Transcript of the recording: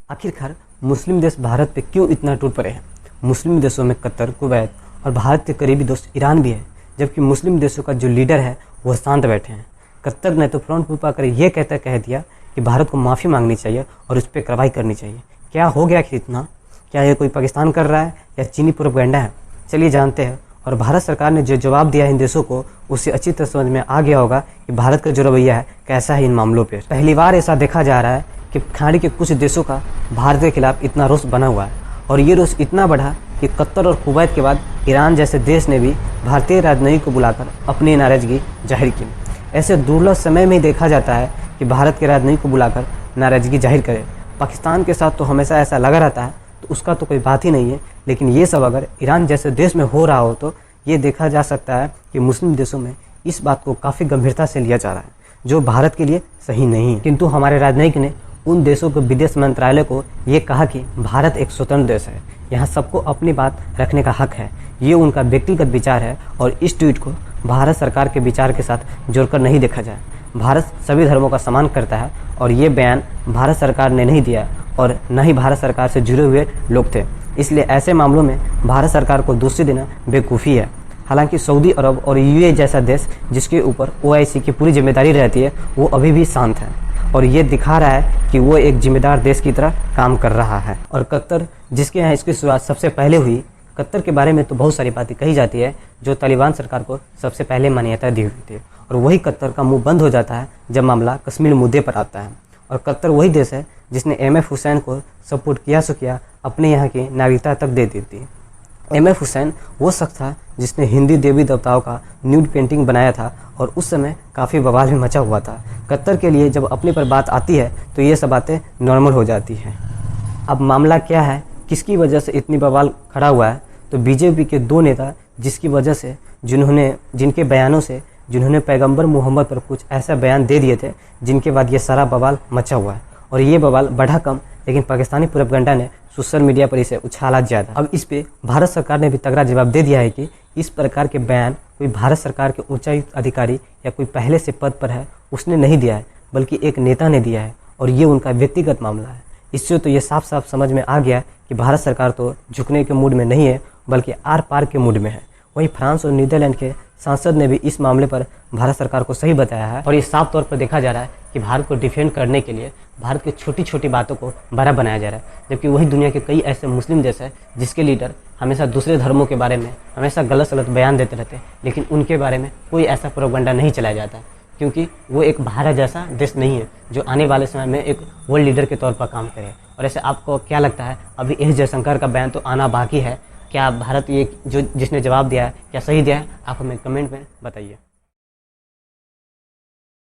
आखिरकार मुस्लिम देश भारत पे क्यों इतना टूट पड़े हैं। मुस्लिम देशों में कतर, कुवैत और भारत के करीबी दोस्त ईरान भी है, जबकि मुस्लिम देशों का जो लीडर है वो शांत बैठे हैं। कतर ने तो फ्रंट पे आकर ये कह दिया कि भारत को माफ़ी मांगनी चाहिए और उस पर कार्रवाई करनी चाहिए। क्या हो गया कि इतना? क्या ये कोई पाकिस्तान कर रहा है या चीनी प्रोपेगेंडा है? चलिए जानते हैं। और भारत सरकार ने जो जवाब दिया है इन देशों को, उससे अच्छी तरह समझ में आ गया होगा कि भारत का जो रवैया है कैसा है इन मामलों पे। पहली बार ऐसा देखा जा रहा है कि खाड़ी के कुछ देशों का भारत के खिलाफ इतना रोष बना हुआ है, और ये रोष इतना बढ़ा कि कतर और कुवैत के बाद ईरान जैसे देश ने भी भारतीय राजनयिक को बुलाकर अपनी नाराज़गी जाहिर की। ऐसे दुर्लभ समय में ही देखा जाता है कि भारत के राजनयिक को बुलाकर नाराज़गी जाहिर करे। पाकिस्तान के साथ तो हमेशा ऐसा लगा रहता है, तो उसका तो कोई बात ही नहीं है, लेकिन ये सब अगर ईरान जैसे देश में हो रहा हो तो ये देखा जा सकता है कि मुस्लिम देशों में इस बात को काफ़ी गंभीरता से लिया जा रहा है, जो भारत के लिए सही नहीं है। किंतु हमारे राजनयिक ने उन देशों के विदेश मंत्रालय को ये कहा कि भारत एक स्वतंत्र देश है, यहाँ सबको अपनी बात रखने का हक है। ये उनका व्यक्तिगत विचार है और इस ट्वीट को भारत सरकार के विचार के साथ जोड़कर नहीं देखा जाए। भारत सभी धर्मों का सम्मान करता है और ये बयान भारत सरकार ने नहीं दिया और न ही भारत सरकार से जुड़े हुए लोग थे, इसलिए ऐसे मामलों में भारत सरकार को दोषी देना बेवकूफ़ी है। हालांकि सऊदी अरब और यूएई जैसा देश जिसके ऊपर ओआईसी की पूरी जिम्मेदारी रहती है, वो अभी भी शांत है और ये दिखा रहा है कि वो एक जिम्मेदार देश की तरह काम कर रहा है। और कतर, जिसके यहाँ इसकी शुरुआत सबसे पहले हुई, कतर के बारे में तो बहुत सारी बातें कही जाती है जो तालिबान सरकार को सबसे पहले मान्यता दी हुई थी, और वही कतर का मुंह बंद हो जाता है जब मामला कश्मीर मुद्दे पर आता है। और कतर वही देश है जिसने एमएफ हुसैन को सपोर्ट किया सो किया अपने यहाँ की नागरिकता तक दे दी थी। एमएफ हुसैन वो शख्स था जिसने हिंदी देवी देवताओं का न्यूड पेंटिंग बनाया था और उस समय काफ़ी बवाल भी मचा हुआ था। कतर के लिए जब अपने पर बात आती है तो ये सब बातें नॉर्मल हो जाती हैं। अब मामला क्या है, किसकी वजह से इतनी बवाल खड़ा हुआ है? तो बीजेपी के दो नेता जिसकी वजह से जिनके बयानों से जिन्होंने पैगंबर मोहम्मद पर कुछ ऐसा बयान दे दिए थे जिनके बाद ये सारा बवाल मचा हुआ है। और ये बवाल बढ़ा कम, लेकिन पाकिस्तानी प्रोपेगेंडा ने सोशल मीडिया पर इसे उछाला ज़्यादा। अब इस पे भारत सरकार ने भी तगड़ा जवाब दे दिया है कि इस प्रकार के बयान कोई भारत सरकार के उच्चायुक्त अधिकारी या कोई पहले से पद पर है उसने नहीं दिया है, बल्कि एक नेता ने दिया है और ये उनका व्यक्तिगत मामला है। इससे तो ये साफ साफ समझ में आ गया कि भारत सरकार तो झुकने के मूड में नहीं है, बल्कि आर पार के मूड में है। वहीं फ्रांस और नीदरलैंड के सांसद ने भी इस मामले पर भारत सरकार को सही बताया है, और ये साफ तौर पर देखा जा रहा है कि भारत को डिफेंड करने के लिए भारत की छोटी छोटी बातों को बड़ा बनाया जा रहा है, जबकि वही दुनिया के कई ऐसे मुस्लिम देश हैं जिसके लीडर हमेशा दूसरे धर्मों के बारे में हमेशा गलत बयान देते रहते हैं, लेकिन उनके बारे में कोई ऐसा प्रोपेगेंडा नहीं चलाया जाता, क्योंकि वो एक भारत जैसा देश नहीं है जो आने वाले समय में एक वर्ल्ड लीडर के तौर पर काम करे। और ऐसे आपको क्या लगता है, अभी एस जयशंकर का बयान तो आना बाकी है, क्या भारत ये जो जिसने जवाब दिया है क्या सही दिया है? आप हमें कमेंट में बताइए।